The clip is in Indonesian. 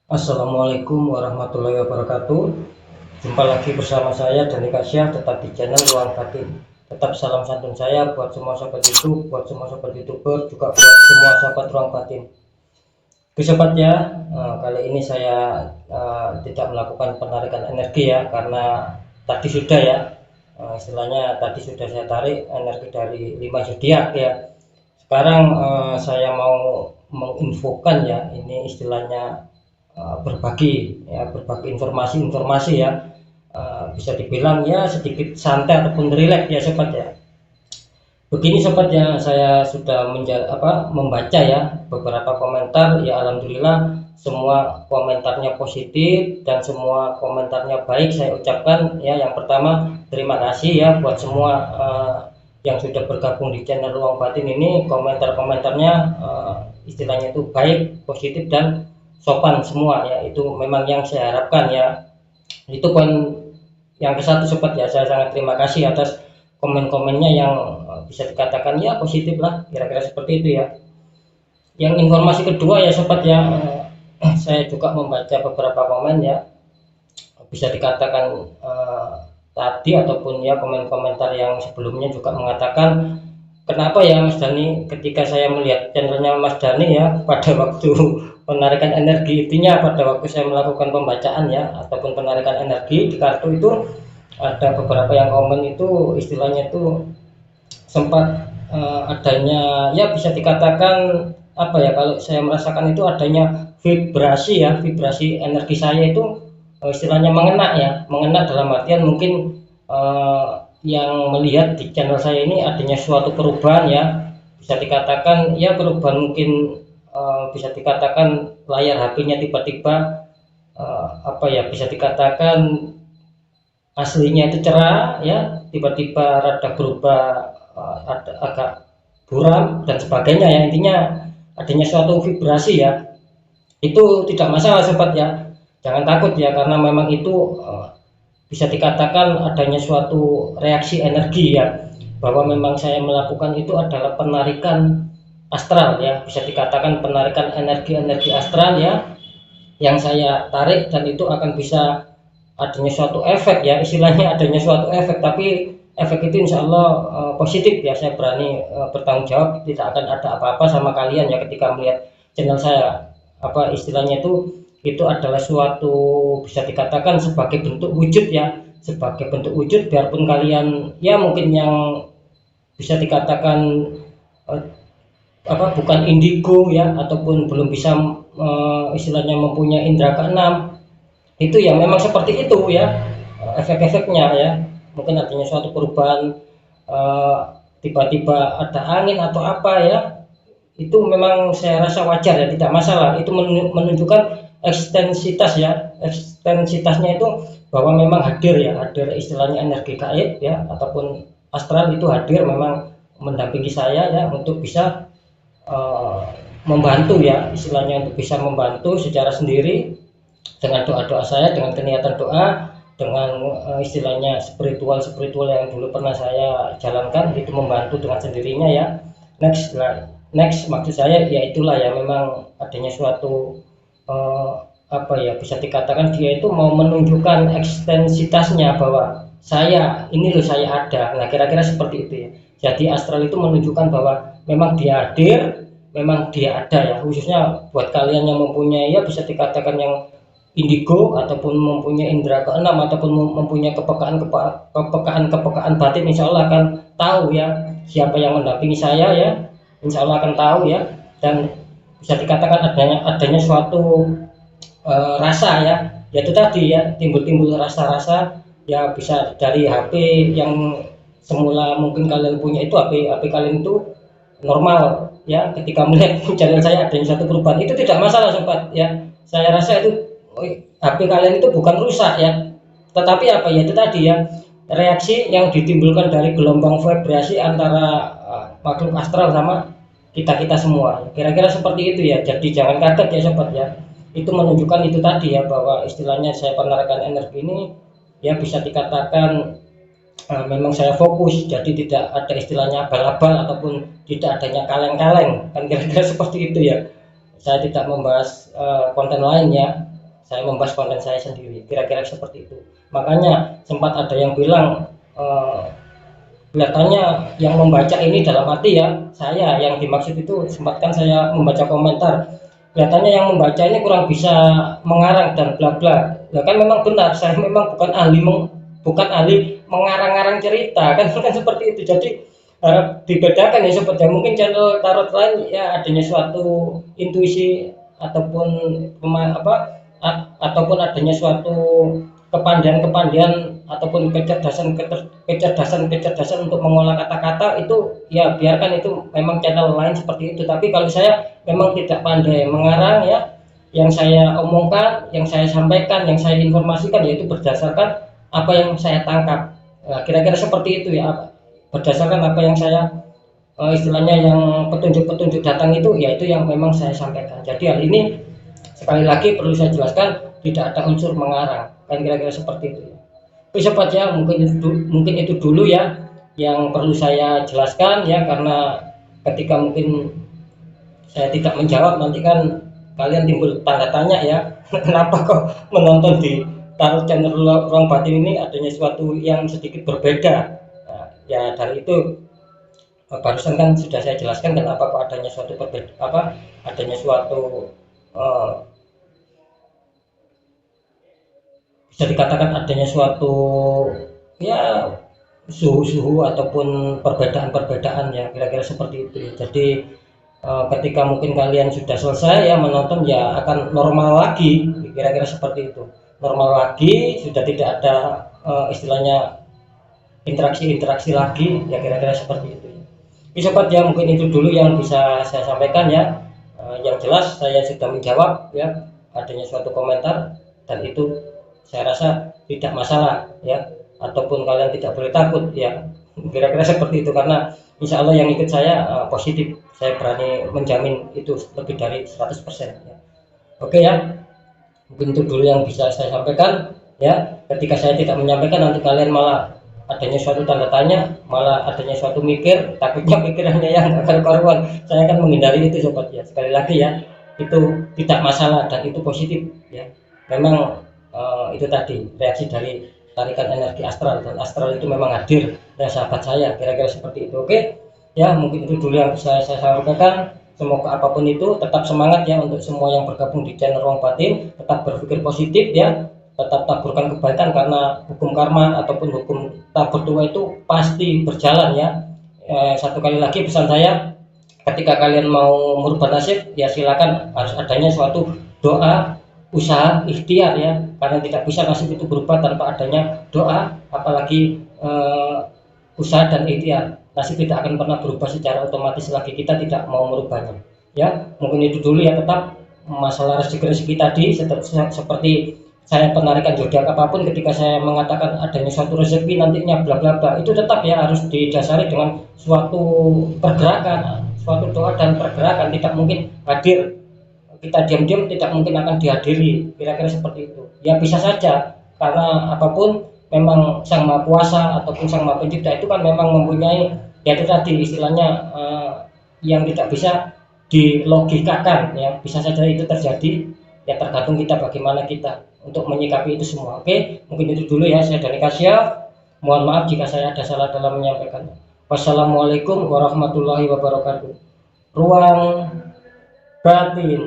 Assalamualaikum warahmatullahi wabarakatuh. Jumpa lagi bersama saya Dani Kasyah, tetap di channel Ruang Batin. Tetap salam santun saya buat semua sahabat YouTube, buat semua sahabat YouTuber, juga buat semua sahabat Ruang Batin. Oke sobat ya, kali ini saya tidak melakukan penarikan energi ya, karena tadi sudah ya, istilahnya tadi sudah saya tarik energi dari 5 zodiak ya. Sekarang saya mau menginfokan ya, ini istilahnya berbagi informasi ya, bisa dibilang ya sedikit santai ataupun rileks ya sobat ya. Begini sobat ya, saya sudah membaca ya beberapa komentar ya, alhamdulillah semua komentarnya positif dan semua komentarnya baik saya ucapkan ya. Yang pertama terima kasih ya buat semua yang sudah bergabung di channel Ruang Batin ini. Komentar-komentarnya istilahnya itu baik, positif dan sopan semua ya, itu memang yang saya harapkan ya. Itu poin yang ke satu sobat ya, saya sangat terima kasih atas komen-komennya yang bisa dikatakan ya positif lah, kira-kira seperti itu ya. Yang informasi kedua ya sobat ya, saya juga membaca beberapa komen ya, bisa dikatakan tadi ataupun ya komentar yang sebelumnya juga mengatakan, kenapa ya Mas Dani ketika saya melihat channelnya Mas Dani ya pada waktu penarikan energi, intinya pada waktu saya melakukan pembacaan ya ataupun penarikan energi di kartu itu, ada beberapa yang komen itu istilahnya itu sempat adanya ya, bisa dikatakan apa ya, kalau saya merasakan itu adanya vibrasi ya, vibrasi energi saya itu istilahnya mengena dalam artian mungkin yang melihat di channel saya ini adanya suatu perubahan ya, bisa dikatakan ya perubahan mungkin bisa dikatakan layar HP-nya tiba-tiba bisa dikatakan aslinya itu cerah ya, tiba-tiba rada berubah agak buram dan sebagainya ya. Intinya adanya suatu vibrasi ya, itu tidak masalah sobat ya, jangan takut ya, karena memang itu bisa dikatakan adanya suatu reaksi energi ya, bahwa memang saya melakukan itu adalah penarikan astral ya, bisa dikatakan penarikan energi astral ya, yang saya tarik, dan itu akan bisa adanya suatu efek ya, istilahnya adanya suatu efek, tapi efek itu insya Allah positif ya. Saya berani bertanggung jawab tidak akan ada apa-apa sama kalian ya ketika melihat channel saya. Istilahnya itu adalah suatu, bisa dikatakan sebagai bentuk wujud ya, sebagai bentuk wujud, biarpun kalian ya mungkin yang bisa dikatakan bukan indigo ya, ataupun belum bisa istilahnya mempunyai indera keenam, itu ya memang seperti itu ya, efek-efeknya ya. Mungkin artinya suatu perubahan, tiba-tiba ada angin atau apa ya, itu memang saya rasa wajar ya, tidak masalah. Itu menunjukkan ekstensitas ya, ekstensitasnya itu bahwa memang hadir ya, hadir istilahnya energi gaib ya ataupun astral itu hadir, memang mendampingi saya ya untuk bisa membantu ya, istilahnya untuk bisa membantu secara sendiri dengan doa-doa saya, dengan niatan doa, dengan istilahnya spiritual yang dulu pernah saya jalankan, itu membantu dengan sendirinya ya. Next maksud saya ya itulah ya, memang adanya suatu bisa dikatakan dia itu mau menunjukkan ekstensitasnya bahwa saya ini loh, saya ada. Nah kira-kira seperti itu ya. Jadi astral itu menunjukkan bahwa memang dia hadir, memang dia ada ya, khususnya buat kalian yang mempunyai ya, bisa dikatakan yang indigo ataupun mempunyai indera keenam ataupun mempunyai kepekaan batin, insya Allah akan tahu ya siapa yang mendampingi saya ya, insya Allah akan tahu ya. Dan bisa dikatakan adanya suatu rasa ya, yaitu tadi ya, timbul rasa-rasa ya, bisa dari HP yang semula mungkin kalian punya itu, HP kalian itu normal ya, ketika melihat channel saya adanya suatu perubahan, itu tidak masalah sobat ya. Saya rasa itu HP kalian itu bukan rusak ya, tetapi ya itu tadi ya, reaksi yang ditimbulkan dari gelombang vibrasi antara makhluk astral sama kita semua, kira-kira seperti itu ya. Jadi jangan kaget ya sobat ya, itu menunjukkan itu tadi ya, bahwa istilahnya saya penarikan energi ini ya, bisa dikatakan memang saya fokus, jadi tidak ada istilahnya abal-abal ataupun tidak adanya kaleng-kaleng, kan kira-kira seperti itu ya. Saya tidak membahas konten lain ya, saya membahas konten saya sendiri, kira-kira seperti itu. Makanya sempat ada yang bilang kelihatannya yang membaca ini dalam arti ya saya yang dimaksud itu, sempat kan saya membaca komentar, kelihatannya yang membaca ini kurang bisa mengarang dan bla bla. Ya kan memang benar, saya memang bukan ahli mengarang-arang cerita kan kan seperti itu. Jadi harap dibedakan ya sobat ya, mungkin channel tarot lain ya adanya suatu intuisi ataupun ataupun adanya suatu kepandian ataupun kecerdasan untuk mengolah kata-kata, itu ya biarkan, itu memang channel lain seperti itu. Tapi kalau saya memang tidak pandai mengarang ya, yang saya omongkan, yang saya sampaikan, yang saya informasikan yaitu berdasarkan apa yang saya tangkap. Nah, kira-kira seperti itu ya, berdasarkan apa yang saya istilahnya yang petunjuk-petunjuk datang itu, yaitu yang memang saya sampaikan. Jadi hal ini sekali lagi perlu saya jelaskan, tidak ada unsur mengarang, kan kira-kira seperti itu. Oke sobat ya, mungkin itu dulu ya yang perlu saya jelaskan ya, karena ketika mungkin saya tidak menjawab nanti kan kalian timbul tanda tanya ya kenapa kok menonton di tarot channel Ruang Batin ini adanya suatu yang sedikit berbeda. Nah, ya dari itu barusan kan sudah saya jelaskan kenapa kok adanya suatu adanya suatu bisa dikatakan adanya suatu ya suhu-suhu ataupun perbedaan-perbedaan ya, kira-kira seperti itu. Jadi ketika mungkin kalian sudah selesai ya menonton, ya akan normal lagi, kira-kira seperti itu. Normal lagi, sudah tidak ada istilahnya interaksi lagi ya, kira-kira seperti itu. Oke sobat ya, mungkin itu dulu yang bisa saya sampaikan ya. Yang jelas saya sudah menjawab ya adanya suatu komentar, dan itu saya rasa tidak masalah ya, ataupun kalian tidak boleh takut ya, kira-kira seperti itu. Karena insya Allah yang ikut saya positif, saya berani menjamin itu lebih dari 100% ya. Oke ya, mungkin itu dulu yang bisa saya sampaikan ya. Ketika saya tidak menyampaikan nanti kalian malah adanya suatu tanda tanya, malah adanya suatu mikir, takutnya pikirannya yang akan karuan. Saya akan menghindari itu sobat ya. Sekali lagi ya, itu tidak masalah dan itu positif ya. Memang itu tadi reaksi dari tarikan energi astral, dan astral itu memang hadir ya sahabat saya, kira-kira seperti itu. Oke ya, mungkin itu dulu yang bisa saya sampaikan. Semoga apapun itu tetap semangat ya untuk semua yang bergabung di channel Ruang Batin, tetap berpikir positif ya, tetap taburkan kebaikan, karena hukum karma ataupun hukum tabur tua itu pasti berjalan ya. Satu kali lagi pesan saya, ketika kalian mau merubah nasib ya silakan, harus adanya suatu doa, usaha, ikhtiar ya, karena tidak bisa nasib itu berubah tanpa adanya doa, apalagi usaha dan ikhtiar. Nasib tidak akan pernah berubah secara otomatis lagi kita tidak mau merubahnya ya. Mungkin itu dulu ya, tetap masalah rezeki tadi, seperti saya penarikan zodiak apapun, ketika saya mengatakan adanya suatu rezeki nantinya bla bla bla, itu tetap ya harus didasari dengan suatu pergerakan, suatu doa dan pergerakan. Tidak mungkin hadir kita diam-diam, tidak mungkin akan dihadiri, kira-kira seperti itu ya. Bisa saja, karena apapun memang Sang Maha Kuasa ataupun Sang Maha Pencipta itu kan memang mempunyai ya itu tadi istilahnya yang tidak bisa dilogikakan ya. Bisa saja itu terjadi ya, tergantung kita bagaimana kita untuk menyikapi itu semua. Oke, mungkin itu dulu ya, saya Dani Kasya, mohon maaf jika saya ada salah dalam menyampaikannya. Wassalamualaikum warahmatullahi wabarakatuh. Ruang Batin.